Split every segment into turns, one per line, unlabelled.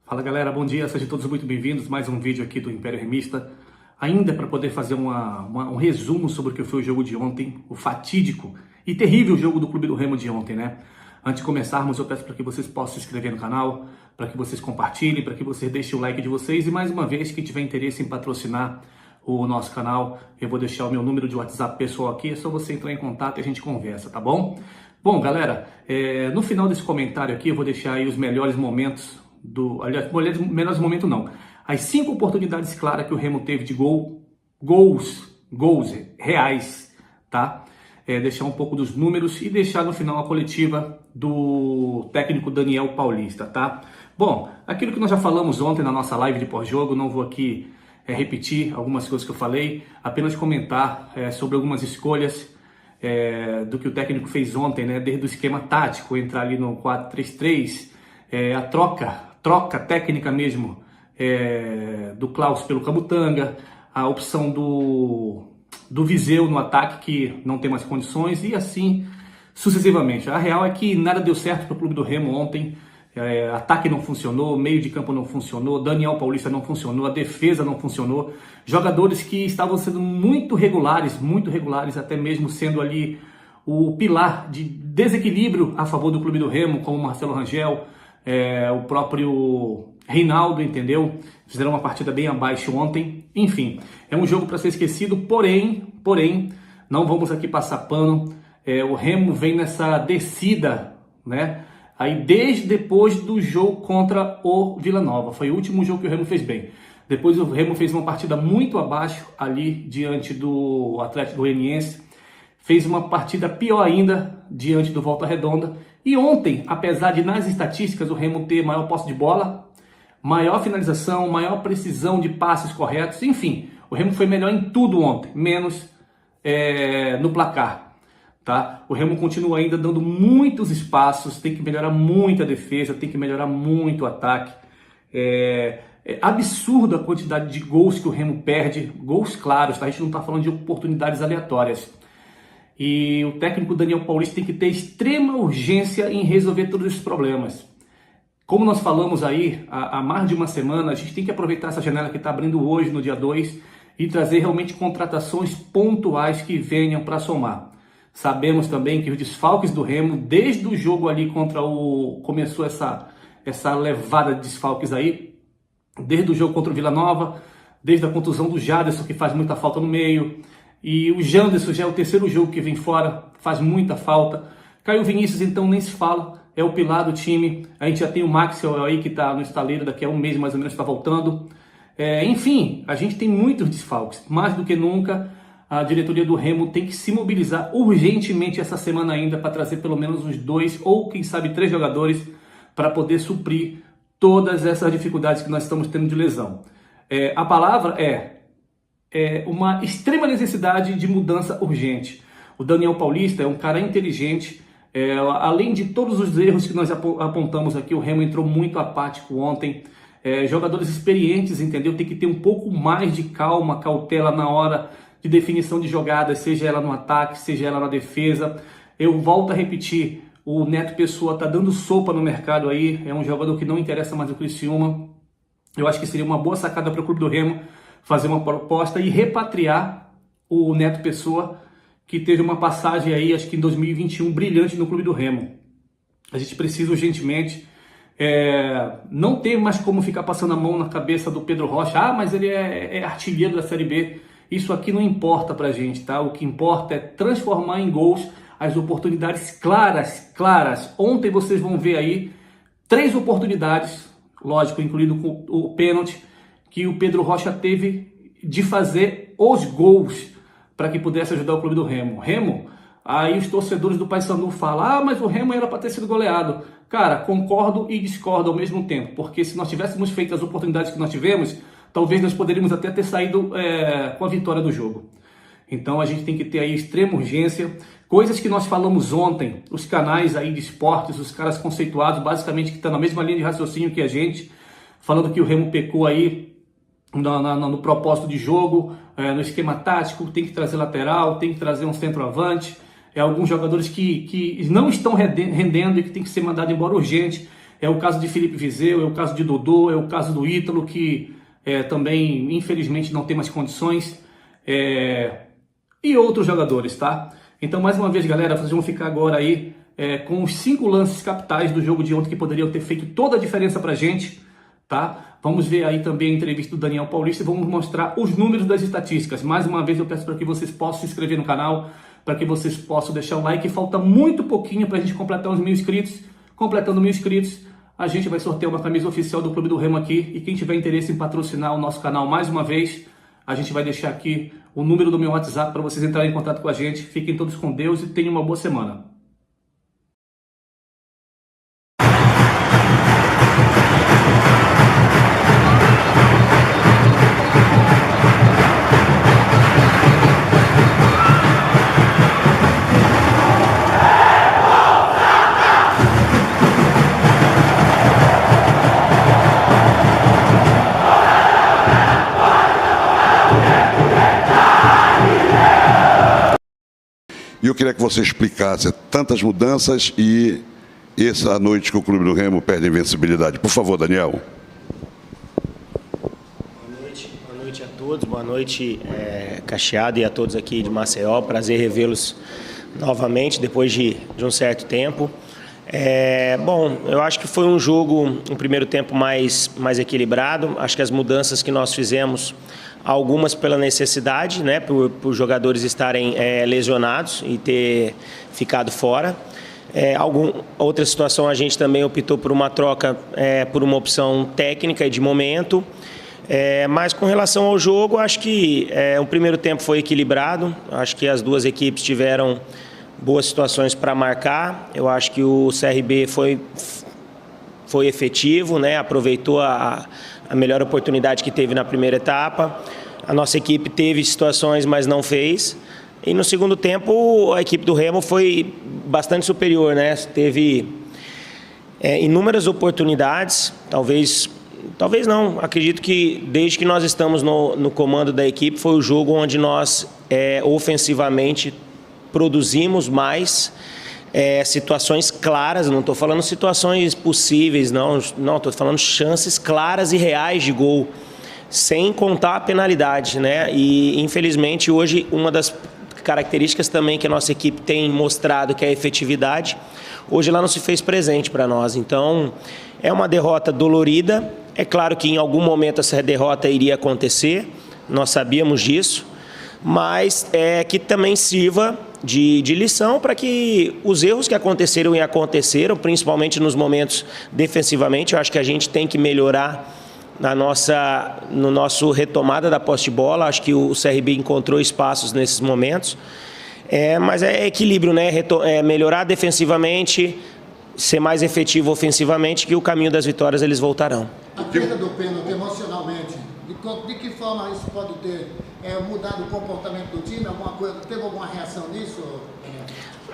Fala galera, bom dia, sejam todos muito bem-vindos. Mais um vídeo aqui do Império Remista. Ainda para poder fazer um resumo sobre o que foi o jogo de ontem, o fatídico e terrível jogo do Clube do Remo de ontem, né? Antes de começarmos, eu peço para que vocês possam se inscrever no canal, para que vocês compartilhem, para que vocês deixem o like de vocês. E mais uma vez, quem tiver interesse em patrocinar o nosso canal, eu vou deixar o meu número de WhatsApp pessoal aqui, é só você entrar em contato e a gente conversa, tá bom? Bom, galera, no final desse comentário aqui, eu vou deixar aí os melhores momentos aliás, melhores momentos não. As 5 oportunidades claras que o Remo teve de gols reais, tá? Deixar um pouco dos números e deixar no final a coletiva do técnico Daniel Paulista, tá? Bom, aquilo que nós já falamos ontem na nossa live de pós-jogo, não vou aqui repetir algumas coisas que eu falei, apenas comentar sobre algumas escolhas do que o técnico fez ontem, né? Desde o esquema tático, entrar ali no 4-3-3, a troca técnica mesmo do Klaus pelo Camutanga, a opção do Viseu no ataque, que não tem mais condições, e assim sucessivamente. A real é que nada deu certo para o Clube do Remo ontem. Ataque não funcionou, meio de campo não funcionou, Daniel Paulista não funcionou, a defesa não funcionou. Jogadores que estavam sendo muito regulares, até mesmo sendo ali o pilar de desequilíbrio a favor do Clube do Remo, como Marcelo Rangel, o próprio Reinaldo, entendeu? Fizeram uma partida bem abaixo ontem. Enfim, é um jogo para ser esquecido, porém, não vamos aqui passar pano. O Remo vem nessa descida, né? Aí desde depois do jogo contra o Vila Nova. Foi o último jogo que o Remo fez bem. Depois o Remo fez uma partida muito abaixo ali diante do Atlético Goianiense. Fez uma partida pior ainda diante do Volta Redonda. E ontem, apesar de nas estatísticas o Remo ter maior posse de bola, maior finalização, maior precisão de passes corretos, enfim, o Remo foi melhor em tudo ontem, menos no placar. Tá? O Remo continua ainda dando muitos espaços, tem que melhorar muito a defesa, tem que melhorar muito o ataque. É absurdo a quantidade de gols que o Remo perde, gols claros, tá? A gente não está falando de oportunidades aleatórias. E o técnico Daniel Paulista tem que ter extrema urgência em resolver todos esses problemas. Como nós falamos aí há mais de uma semana, a gente tem que aproveitar essa janela que está abrindo hoje, no dia 2, e trazer realmente contratações pontuais que venham para somar. Sabemos também que os desfalques do Remo, desde o jogo ali começou essa levada de desfalques aí, desde o jogo contra o Vila Nova, desde a contusão do Jaderson, que faz muita falta no meio, e o Janderson já é o terceiro jogo que vem fora, faz muita falta. Caio Vinícius então nem se fala, é o pilar do time. A gente já tem o Maxwell aí que está no estaleiro, daqui a um mês mais ou menos está voltando. Enfim, a gente tem muitos desfalques. Mais do que nunca, a diretoria do Remo tem que se mobilizar urgentemente essa semana ainda para trazer pelo menos uns 2 ou quem sabe 3 jogadores para poder suprir todas essas dificuldades que nós estamos tendo de lesão. A palavra é uma extrema necessidade de mudança urgente. O Daniel Paulista é um cara inteligente, além de todos os erros que nós apontamos aqui, o Remo entrou muito apático ontem. Jogadores experientes, entendeu? Tem que ter um pouco mais de calma, cautela na hora de definição de jogadas, seja ela no ataque, seja ela na defesa. Eu volto a repetir, o Neto Pessoa está dando sopa no mercado aí, é um jogador que não interessa mais o Criciúma. Eu acho que seria uma boa sacada para o Clube do Remo fazer uma proposta e repatriar o Neto Pessoa, que teve uma passagem aí, acho que em 2021, brilhante no Clube do Remo. A gente precisa urgentemente, não ter mais como ficar passando a mão na cabeça do Pedro Rocha. Mas ele é artilheiro da Série B. Isso aqui não importa pra gente, tá? O que importa é transformar em gols as oportunidades claras. Ontem vocês vão ver aí 3 oportunidades, lógico, incluindo o pênalti, que o Pedro Rocha teve de fazer os gols para que pudesse ajudar o Clube do Remo. Aí os torcedores do Paysandu falam, mas o Remo era para ter sido goleado. Cara, concordo e discordo ao mesmo tempo, porque se nós tivéssemos feito as oportunidades que nós tivemos, talvez nós poderíamos até ter saído com a vitória do jogo. Então a gente tem que ter aí extrema urgência. Coisas que nós falamos ontem, os canais aí de esportes, os caras conceituados, basicamente que estão na mesma linha de raciocínio que a gente, falando que o Remo pecou aí no propósito de jogo, no esquema tático, tem que trazer lateral, tem que trazer um centroavante, alguns jogadores que não estão rendendo e que tem que ser mandado embora urgente. É o caso de Felipe Vizeu, é o caso de Dodô, é o caso do Ítalo, que também, infelizmente, não tem mais condições. E outros jogadores, tá? Então, mais uma vez, galera, vocês vão ficar agora aí com os 5 lances capitais do jogo de ontem que poderiam ter feito toda a diferença pra gente, tá? Vamos ver aí também a entrevista do Daniel Paulista e vamos mostrar os números das estatísticas. Mais uma vez, eu peço para que vocês possam se inscrever no canal, para que vocês possam deixar o like. Falta muito pouquinho para a gente completar os 1.000 inscritos. Completando 1.000 inscritos, a gente vai sortear uma camisa oficial do Clube do Remo aqui. E quem tiver interesse em patrocinar o nosso canal mais uma vez, a gente vai deixar aqui o número do meu WhatsApp para vocês entrarem em contato com a gente. Fiquem todos com Deus e tenham uma boa semana.
E eu queria que você explicasse tantas mudanças e essa noite que o Clube do Remo perde a invencibilidade. Por favor, Daniel.
Boa noite a todos, boa noite, Cacheado, e a todos aqui de Maceió. Prazer revê-los novamente depois de um certo tempo. Bom, eu acho que foi um jogo, um primeiro tempo mais equilibrado. Acho que as mudanças que nós fizemos, algumas pela necessidade, né, por jogadores estarem lesionados e ter ficado fora. Outra situação, a gente também optou por uma troca, por uma opção técnica e de momento. Mas com relação ao jogo, acho que o primeiro tempo foi equilibrado. Acho que as duas equipes tiveram boas situações para marcar. Eu acho que o CRB foi efetivo, né? Aproveitou a melhor oportunidade que teve na primeira etapa. A nossa equipe teve situações, mas não fez. E no segundo tempo, a equipe do Remo foi bastante superior, né? Teve inúmeras oportunidades, talvez não. Acredito que desde que nós estamos no comando da equipe, foi o jogo onde nós ofensivamente produzimos mais situações claras. Não estou falando situações possíveis, não estou falando chances claras e reais de gol, sem contar a penalidade, né? E infelizmente hoje uma das características também que a nossa equipe tem mostrado, que é a efetividade, hoje ela não se fez presente para nós. Então é uma derrota dolorida. É claro que em algum momento essa derrota iria acontecer, nós sabíamos disso, mas que também sirva de lição para que os erros que aconteceram e aconteceram, principalmente nos momentos defensivamente, eu acho que a gente tem que melhorar no nosso retomada da posse de bola. Acho que o CRB encontrou espaços nesses momentos, mas é equilíbrio, né? Melhorar defensivamente, ser mais efetivo ofensivamente, que o caminho das vitórias eles voltarão.
A perda do pênalti emocionalmente, de que forma isso pode ter mudado o comportamento do time? Teve alguma reação nisso?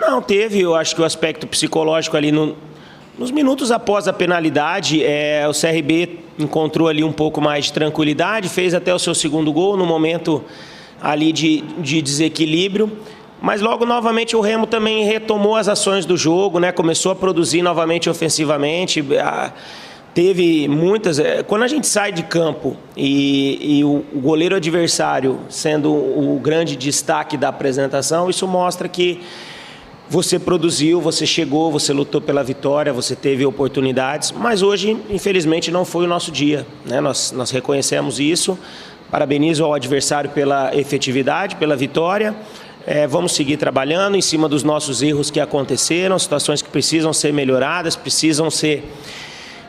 Não, teve. Eu acho que o aspecto psicológico ali nos minutos após a penalidade, o CRB encontrou ali um pouco mais de tranquilidade, fez até o seu segundo gol no momento ali de desequilíbrio. Mas logo, novamente, o Remo também retomou as ações do jogo, né? Começou a produzir novamente ofensivamente. Teve muitas... Quando a gente sai de campo e o goleiro adversário sendo o grande destaque da apresentação, isso mostra que você produziu, você chegou, você lutou pela vitória, você teve oportunidades. Mas hoje, infelizmente, não foi o nosso dia, né? Nós reconhecemos isso. Parabenizo ao adversário pela efetividade, pela vitória. Vamos seguir trabalhando em cima dos nossos erros que aconteceram, situações que precisam ser melhoradas, precisam ser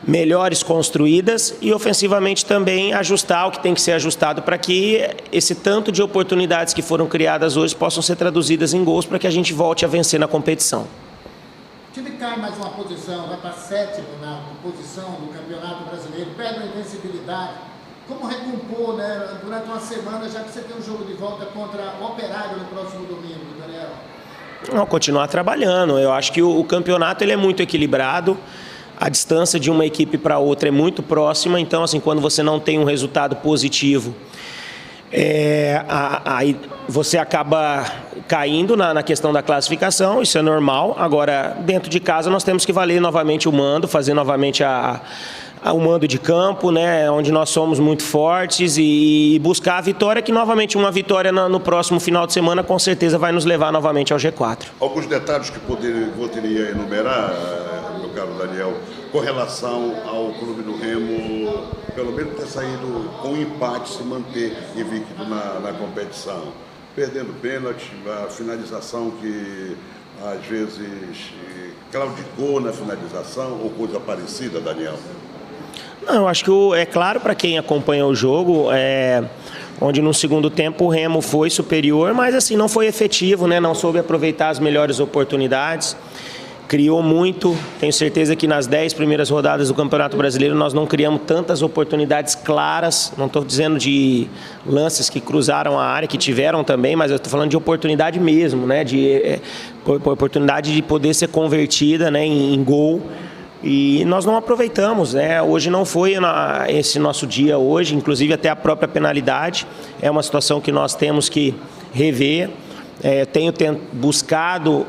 melhores construídas, e ofensivamente também ajustar o que tem que ser ajustado para que esse tanto de oportunidades que foram criadas hoje possam ser traduzidas em gols para que a gente volte a vencer na competição.
O time cai mais uma posição, vai para 7º na posição do Campeonato Brasileiro, perde a invencibilidade. Como recompor, né, durante uma semana, já que você tem um jogo de volta contra o Operário no próximo domingo, Daniel?
Não, continuar trabalhando. Eu acho que o campeonato ele é muito equilibrado. A distância de uma equipe para outra é muito próxima. Então, assim, quando você não tem um resultado positivo, Aí você acaba caindo na questão da classificação, isso é normal. Agora, dentro de casa, nós temos que valer novamente o mando, fazer novamente o mando de campo, né, onde nós somos muito fortes, e buscar a vitória, que novamente uma vitória no próximo final de semana com certeza vai nos levar novamente ao G4.
Alguns detalhes que poderia enumerar, meu caro Daniel, com relação ao Clube do Remo, pelo menos ter saído com empate, se manter invicto na competição. Perdendo pênalti, a finalização que às vezes claudicou na finalização ou coisa parecida, Daniel?
Não, eu acho que é claro para quem acompanha o jogo, onde no segundo tempo o Remo foi superior, mas assim não foi efetivo, né? Não soube aproveitar as melhores oportunidades, criou muito. Tenho certeza que nas 10 primeiras rodadas do Campeonato Brasileiro nós não criamos tantas oportunidades claras, não estou dizendo de lances que cruzaram a área, que tiveram também, mas eu estou falando de oportunidade mesmo, né? De oportunidade de poder ser convertida, né, em gol. E nós não aproveitamos, né? Hoje não foi esse nosso dia hoje, inclusive até a própria penalidade. É uma situação que nós temos que rever. Tenho buscado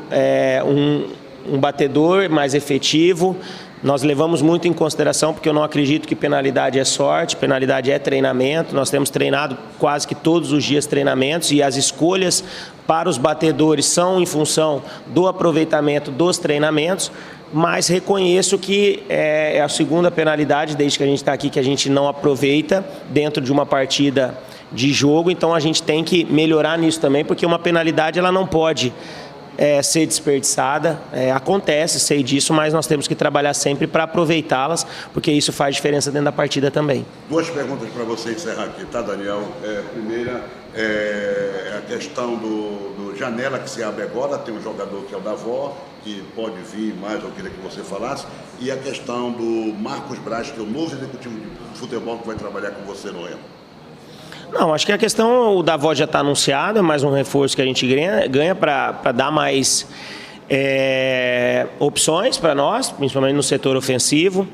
um batedor mais efetivo. Nós levamos muito em consideração, porque eu não acredito que penalidade é sorte, penalidade é treinamento. Nós temos treinado quase que todos os dias treinamentos, e as escolhas para os batedores são em função do aproveitamento dos treinamentos. Mas reconheço que é a segunda penalidade, desde que a gente está aqui, que a gente não aproveita dentro de uma partida de jogo. Então a gente tem que melhorar nisso também, porque uma penalidade ela não pode ser desperdiçada. Acontece, sei disso, mas nós temos que trabalhar sempre para aproveitá-las, porque isso faz diferença dentro da partida também.
Duas perguntas para você encerrar aqui, tá, Daniel? Primeira, a questão do janela que se abre agora, tem um jogador que é o Davó, que pode vir mais, eu queria que você falasse, e a questão do Marcos Braz, que é o novo executivo de futebol que vai trabalhar com você no Remo.
Não, acho que a questão, o Davó já está anunciado, é mais um reforço que a gente ganha para dar mais opções para nós, principalmente no setor ofensivo.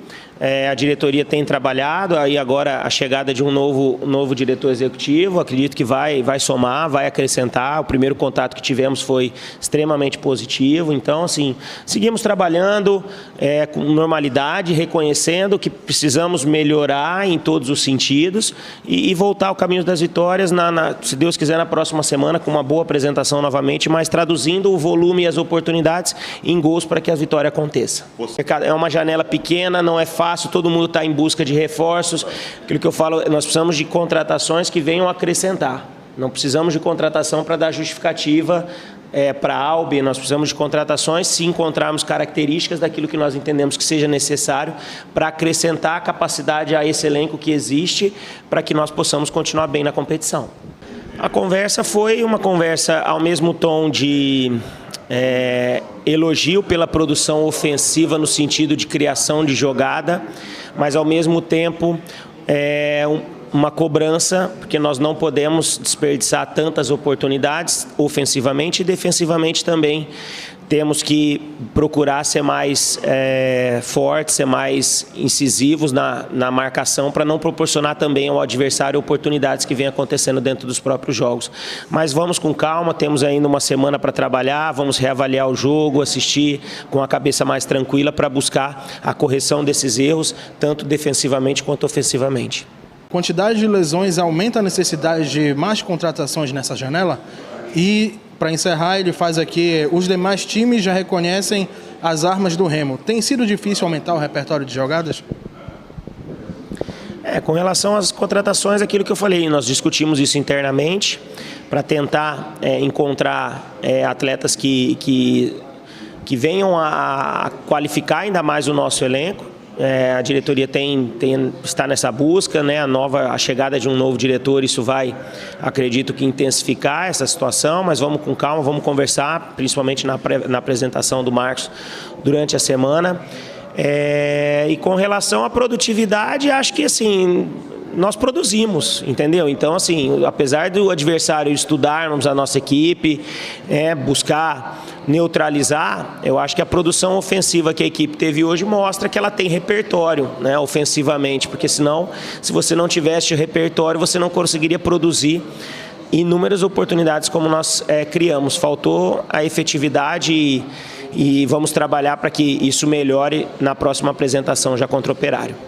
A diretoria tem trabalhado, aí agora a chegada de um novo diretor executivo, acredito que vai somar, vai acrescentar. O primeiro contato que tivemos foi extremamente positivo, então assim, seguimos trabalhando com normalidade, reconhecendo que precisamos melhorar em todos os sentidos e voltar ao caminho das vitórias, se Deus quiser, na próxima semana, com uma boa apresentação novamente, mas traduzindo o volume e as oportunidades em gols para que a vitória aconteça. É uma janela pequena, não é fácil, todo mundo está em busca de reforços. Aquilo que eu falo, nós precisamos de contratações que venham acrescentar. Não precisamos de contratação para dar justificativa para a Albi. Nós precisamos de contratações se encontrarmos características daquilo que nós entendemos que seja necessário para acrescentar a capacidade a esse elenco que existe, para que nós possamos continuar bem na competição. A conversa foi uma conversa ao mesmo tom de elogio pela produção ofensiva no sentido de criação de jogada, mas ao mesmo tempo uma cobrança, porque nós não podemos desperdiçar tantas oportunidades ofensivamente e defensivamente também. Temos que procurar ser mais fortes, ser mais incisivos na marcação, para não proporcionar também ao adversário oportunidades que vem acontecendo dentro dos próprios jogos. Mas vamos com calma, temos ainda uma semana para trabalhar, vamos reavaliar o jogo, assistir com a cabeça mais tranquila para buscar a correção desses erros, tanto defensivamente quanto ofensivamente.
A quantidade de lesões aumenta a necessidade de mais contratações nessa janela? E, para encerrar, ele faz aqui: os demais times já reconhecem as armas do Remo. Tem sido difícil aumentar o repertório de jogadas?
Com relação às contratações, aquilo que eu falei, nós discutimos isso internamente para tentar encontrar atletas que venham a qualificar ainda mais o nosso elenco. A diretoria está nessa busca, né? A chegada de um novo diretor, isso vai, acredito que, intensificar essa situação, mas vamos com calma, vamos conversar, principalmente na apresentação do Marcos durante a semana. E com relação à produtividade, acho que assim, nós produzimos, entendeu? Então, assim, apesar do adversário estudarmos a nossa equipe, buscar neutralizar, eu acho que a produção ofensiva que a equipe teve hoje mostra que ela tem repertório, né, ofensivamente, porque senão, se você não tivesse repertório, você não conseguiria produzir inúmeras oportunidades como nós criamos. Faltou a efetividade e vamos trabalhar para que isso melhore na próxima apresentação já contra o Operário.